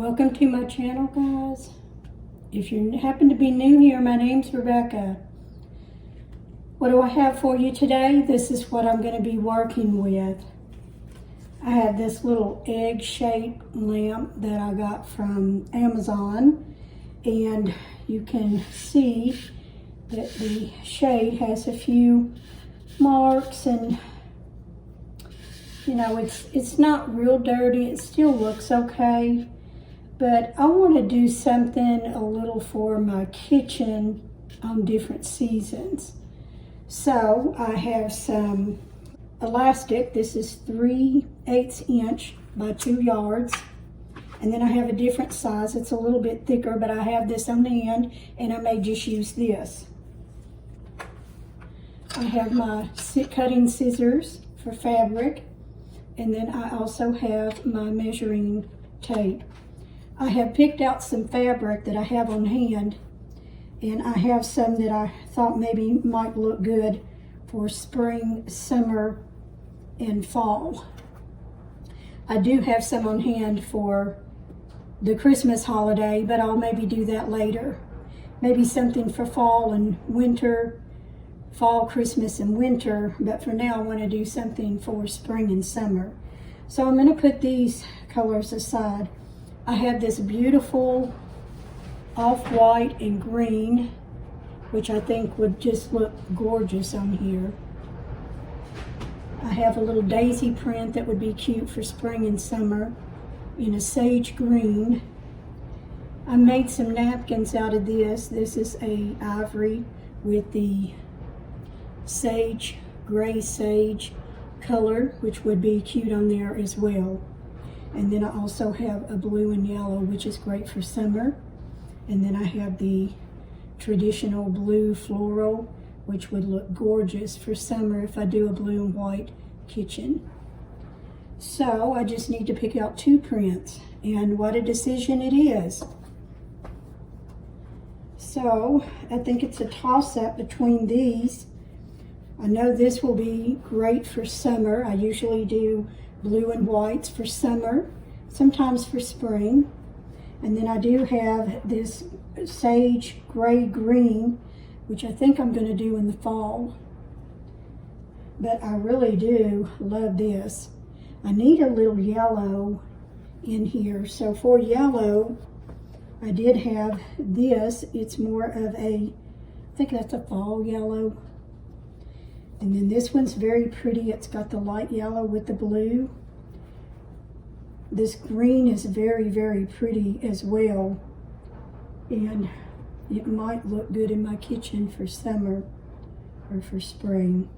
Welcome to my channel, guys. If you happen to be new here, my name's Rebecca. What do I have for you today? This is what I'm going to be working with. I have this little egg-shaped lamp that I got from Amazon, and you can see that the shade has a few marks, and you know, it's not real dirty. It still looks okay. But I want to do something a little for my kitchen on different seasons. So I have some elastic. This is 3/8 inch by 2 yards. And then I have a different size. It's a little bit thicker, but I have this on hand and I may just use this. I have my cutting scissors for fabric. And then I also have my measuring tape. I have picked out some fabric that I have on hand, and I have some that I thought maybe might look good for spring, summer, and fall. I do have some on hand for the Christmas holiday, but I'll maybe do that later. Maybe something for fall and winter, fall, Christmas, and winter, but for now I want to do something for spring and summer. So I'm going to put these colors aside. I have this beautiful off-white and green, which I think would just look gorgeous on here. I have a little daisy print that would be cute for spring and summer in a sage green. I made some napkins out of this. This is a ivory with the sage, gray sage color, which would be cute on there as well. And then I also have a blue and yellow, which is great for summer. And then I have the traditional blue floral, which would look gorgeous for summer if I do a blue and white kitchen. So I just need to pick out 2 prints, and what a decision it is. So I think it's a toss-up between these. I know this will be great for summer. I usually do blue and whites for summer, sometimes for spring. And then I do have this sage gray green, which I think I'm going to do in the fall. But I really do love this. I need a little yellow in here. So for yellow, I did have this. It's more of a, I think that's a fall yellow. And then this one's very pretty. It's got the light yellow with the blue. This green is very, very pretty as well. And it might look good in my kitchen for summer or for spring.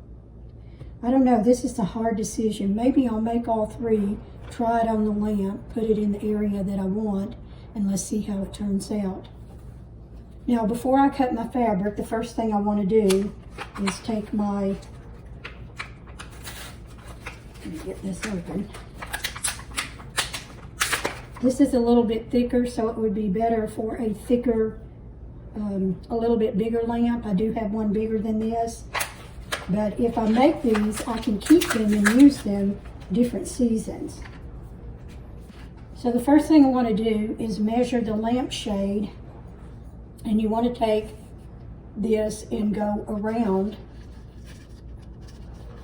I don't know, this is a hard decision. Maybe I'll make all 3, try it on the lamp, put it in the area that I want, and let's see how it turns out. Now, before I cut my fabric, the first thing I want to do is take my, let me get this open. This is a little bit thicker, so it would be better for a thicker, a little bit bigger lamp. I do have one bigger than this, but if I make these, I can keep them and use them different seasons. So the first thing I want to do is measure the lamp shade, and you want to take this and go around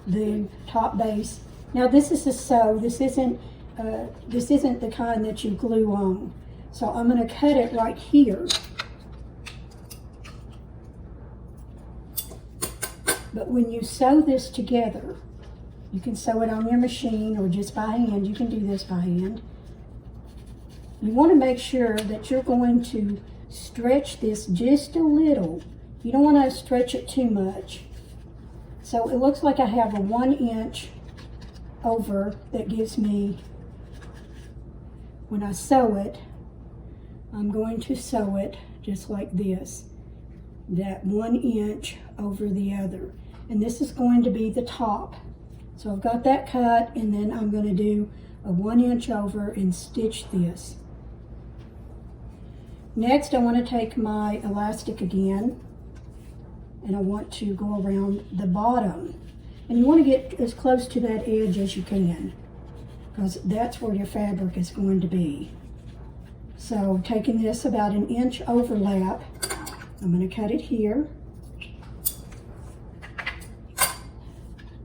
the top base. Now this is a sew. This isn't the kind that you glue on. So I'm going to cut it right here. But when you sew this together, you can sew it on your machine or just by hand. You can do this by hand. You want to make sure that you're going to stretch this just a little. You don't want to stretch it too much. So it looks like I have a 1 inch over that gives me, when I sew it, I'm going to sew it just like this, that 1 inch over the other. And this is going to be the top. So I've got that cut, and then I'm going to do a 1 inch over and stitch this. Next, I want to take my elastic again, and I want to go around the bottom. And you want to get as close to that edge as you can, because that's where your fabric is going to be. So taking this about 1 inch overlap, I'm going to cut it here.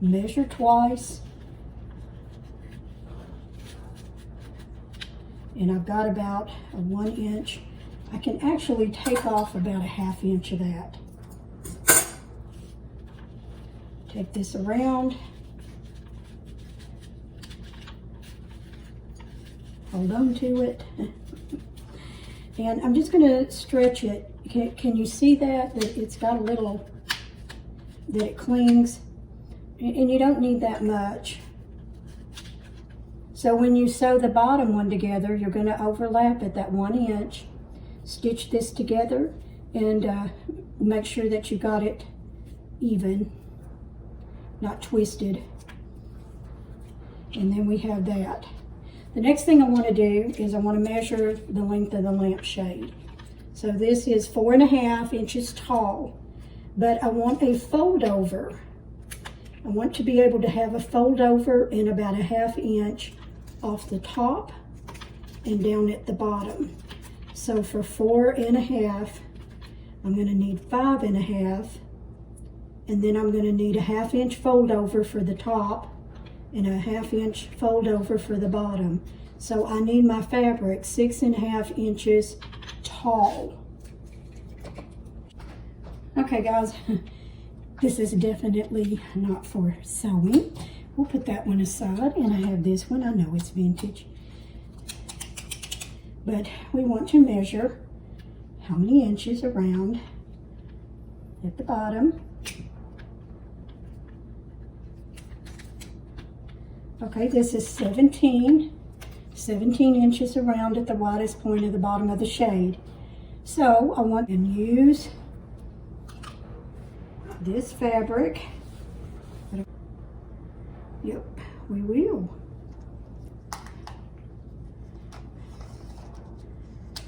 Measure twice. And I've got about a 1 inch. I can actually take off about a 1/2 inch of that. Take this around. Hold on to it. And I'm just going to stretch it. Can you see that? That it's got a little, that it clings. And you don't need that much. So when you sew the bottom one together, you're going to overlap at that 1 inch. Stitch this together and make sure that you got it even, not twisted. And then we have that. The next thing I want to do is I want to measure the length of the lampshade. So this is 4.5 inches tall, but I want a fold over. I want to be able to have a fold over in about a 1/2 inch off the top and down at the bottom. So for 4.5, I'm going to need 5.5, and then I'm going to need a 1/2 inch fold over for the top and a 1/2 inch fold over for the bottom. So I need my fabric 6.5 inches tall. Okay guys, this is definitely not for sewing. We'll put that one aside, and I have this one. I know it's vintage, but we want to measure how many inches around at the bottom. Okay, this is 17 inches around at the widest point of the bottom of the shade. So I want to use this fabric. Yep, we will.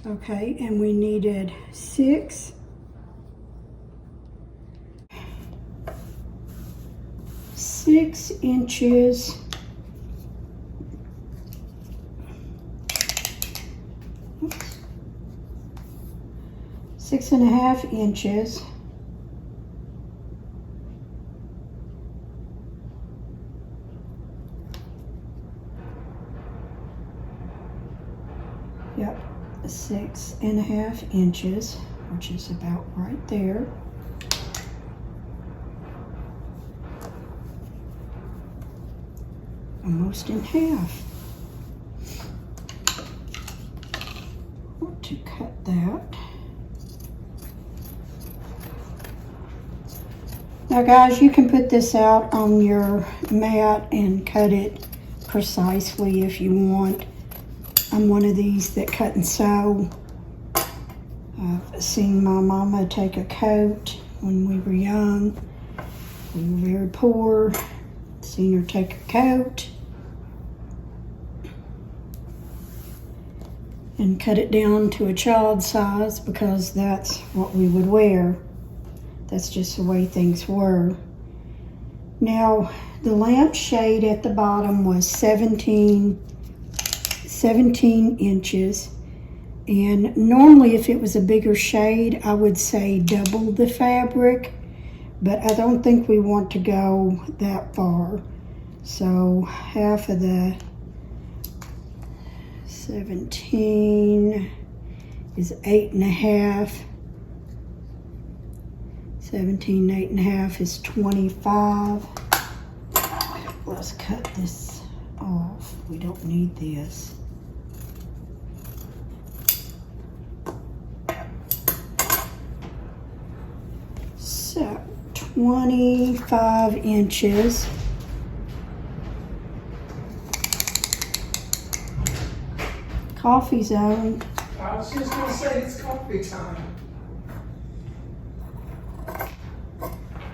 Okay, and we needed 6 inches. Oops. 6.5 inches. Yep, 6.5 inches, which is about right there. Almost in half. I want to cut that. Now guys, you can put this out on your mat and cut it precisely if you want. I'm one of these that cut and sew. I've seen my mama take a coat when we were young. We were very poor. Seen her take a coat and cut it down to a child size because that's what we would wear. That's just the way things were. Now, the lampshade at the bottom was 17 inches. And normally if it was a bigger shade, I would say double the fabric. But I don't think we want to go that far. So half of the 17 is 8.5. 17, 8.5 is 25. Let's cut this off. We don't need this. So 25 inches. Coffee zone. I was just going to say it's coffee time.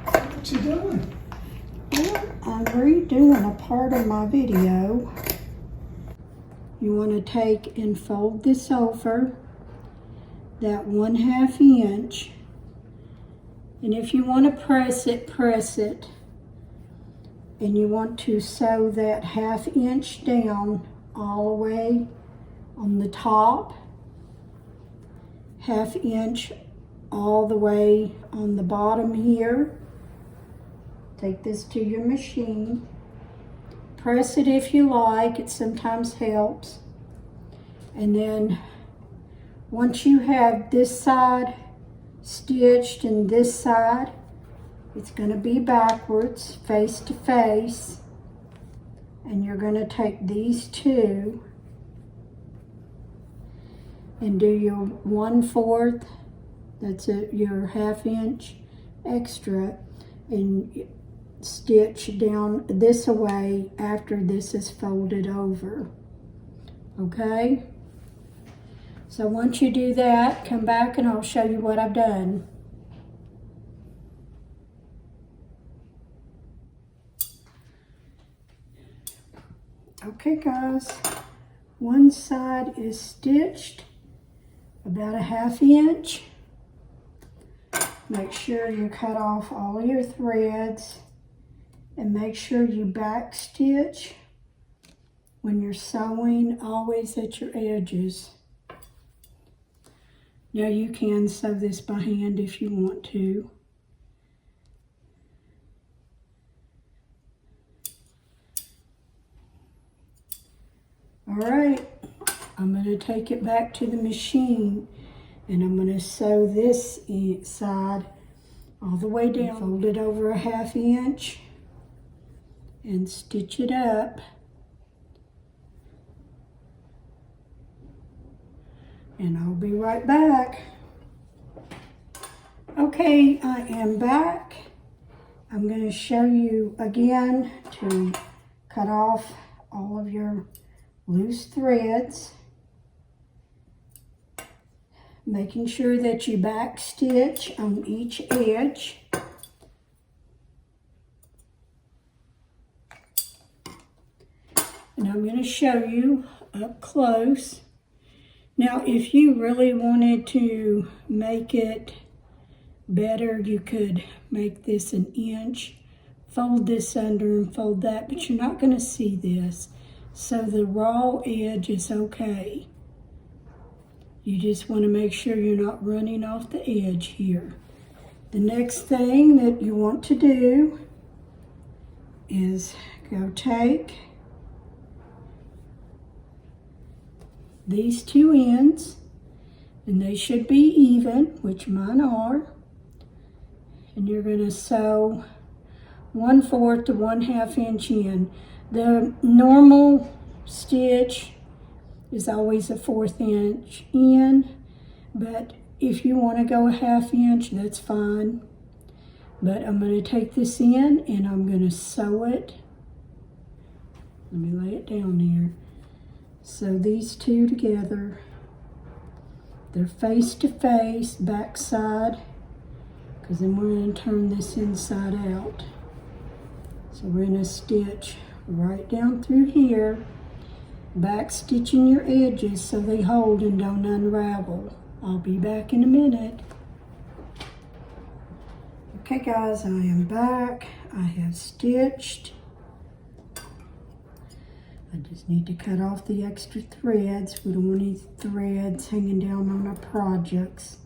What you doing? Well, I'm redoing a part of my video. You want to take and fold this over that 1/2 inch. And if you want to press it, press it. And you want to sew that 1/2 inch down all the way on the top 1/2 inch all the way on the bottom here. Take this to your machine. Press it if you like, it sometimes helps. And then once you have this side stitched and this side, it's going to be backwards, face to face. And you're going to take these two and do your 1/4, that's your 1/2 inch extra, and stitch down this away after this is folded over. Okay? So once you do that, come back and I'll show you what I've done. Okay guys, one side is stitched about 1/2 inch. Make sure you cut off all your threads and make sure you back stitch when you're sewing, always at your edges. Now you can sew this by hand if you want to. All right, I'm going to take it back to the machine and I'm going to sew this side all the way down. Fold it over 1/2 inch and stitch it up. And I'll be right back. Okay, I am back. I'm going to show you again to cut off all of your loose threads, making sure that you back stitch on each edge. And I'm going to show you up close. Now, if you really wanted to make it better, you could make this 1 inch, fold this under and fold that, but you're not going to see this. So the raw edge is okay. You just want to make sure you're not running off the edge here. The next thing that you want to do is go take these two ends, and they should be even, which mine are, and you're going to sew 1/4 to 1/2 inch in. The normal stitch is always a 1/4 inch in, but if you want to go 1/2 inch, that's fine. But I'm going to take this in and I'm going to sew it. Let me lay it down here. Sew these two together. They're face to face, back side, because then we're going to turn this inside out. So we're going to stitch right down through here, back stitching your edges so they hold and don't unravel. I'll be back in a minute. Okay guys, I am back. I have stitched. I just need to cut off the extra threads. We don't want any threads hanging down on our projects.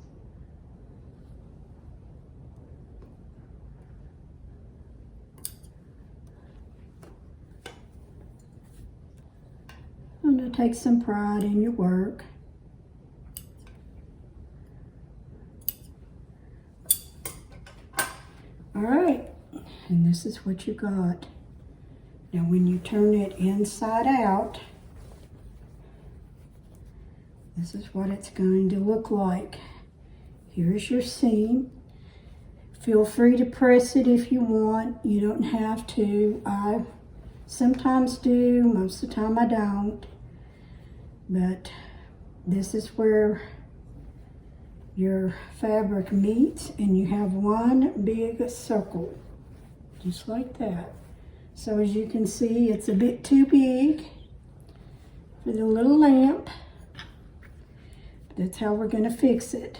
I'm going to take some pride in your work. All right, and this is what you got. Now when you turn it inside out, this is what it's going to look like. Here's your seam. Feel free to press it if you want. You don't have to. I sometimes do, most of the time I don't. But this is where your fabric meets and you have one big circle, just like that. So as you can see, it's a bit too big for the little lamp. That's how we're going to fix it.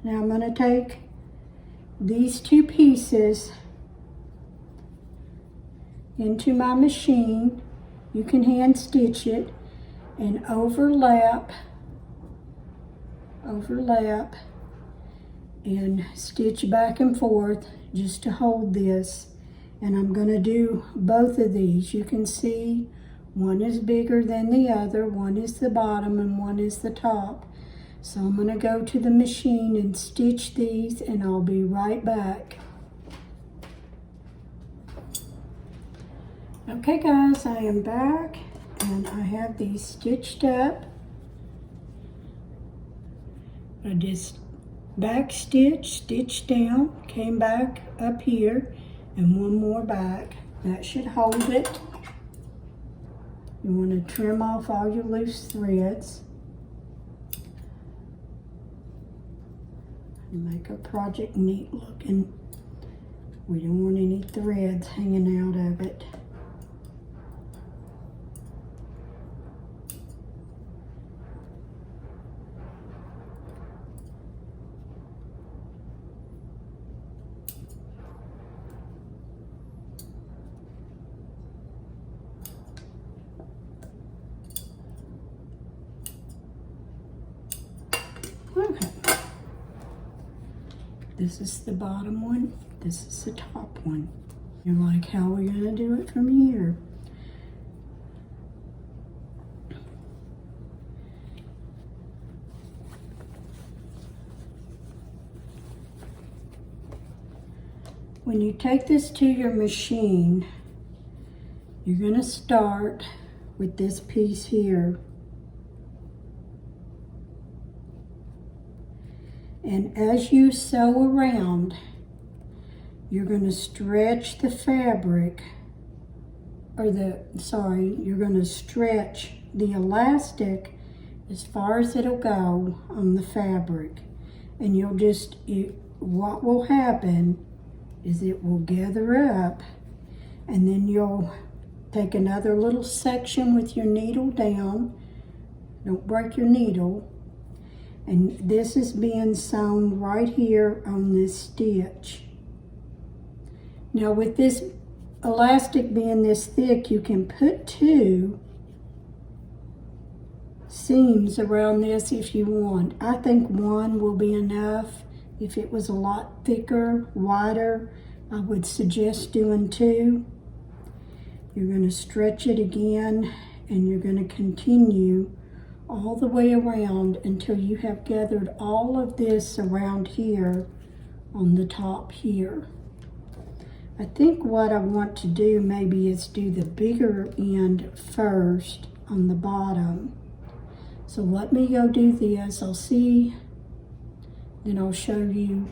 Now I'm going to take these two pieces into my machine. You can hand stitch it, and overlap, and stitch back and forth just to hold this. And I'm going to do both of these. You can see one is bigger than the other. One is the bottom and one is the top. So I'm going to go to the machine and stitch these, and I'll be right back. Okay guys, I am back and I have these stitched up. I just back stitched down, came back up here, and one more back. That should hold it. You want to trim off all your loose threads. Make a project neat looking. We don't want any threads hanging out of it. Okay. This is the bottom one. This is the top one. You're like, how are we gonna do it from here? When you take this to your machine, you're gonna start with this piece here. And as you sew around, you're going to stretch the fabric, you're going to stretch the elastic as far as it'll go on the fabric. And what will happen is it will gather up, and then you'll take another little section with your needle down. Don't break your needle. And this is being sewn right here on this stitch. Now with this elastic being this thick, you can put 2 seams around this if you want. I think 1 will be enough. If it was a lot thicker, wider, I would suggest doing 2. You're going to stretch it again, and you're going to continue all the way around until you have gathered all of this around here on the top here. I think what I want to do maybe is do the bigger end first on the bottom. So let me go do this. I'll see, then I'll show you.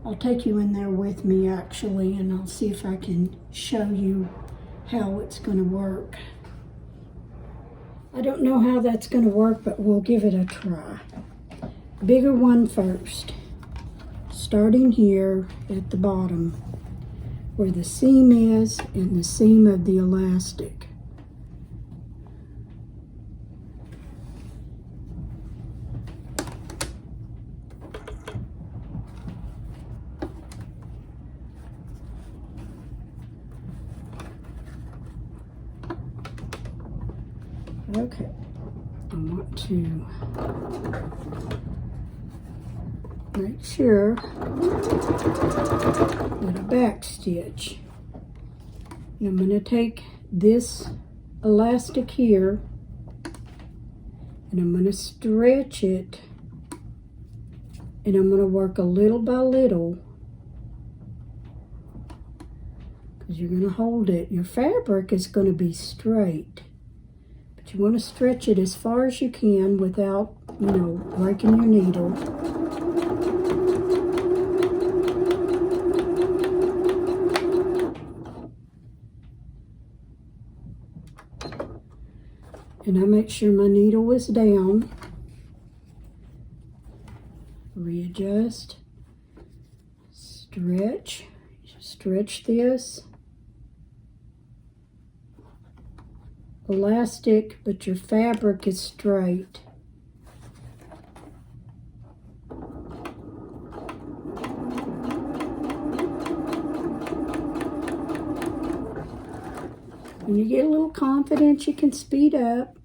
I'll take you in there with me actually, and I'll see if I can show you how it's going to work. I don't know how that's going to work, but we'll give it a try. Bigger one first. Starting here at the bottom where the seam is and the seam of the elastic. Okay, I want to make sure that I back stitch. And I'm going to take this elastic here and I'm going to stretch it, and I'm going to work a little by little, because you're going to hold it. Your fabric is going to be straight. You want to stretch it as far as you can without, breaking your needle. And I make sure my needle is down. Readjust. Stretch this. Elastic, but your fabric is straight. When you get a little confident, you can speed up.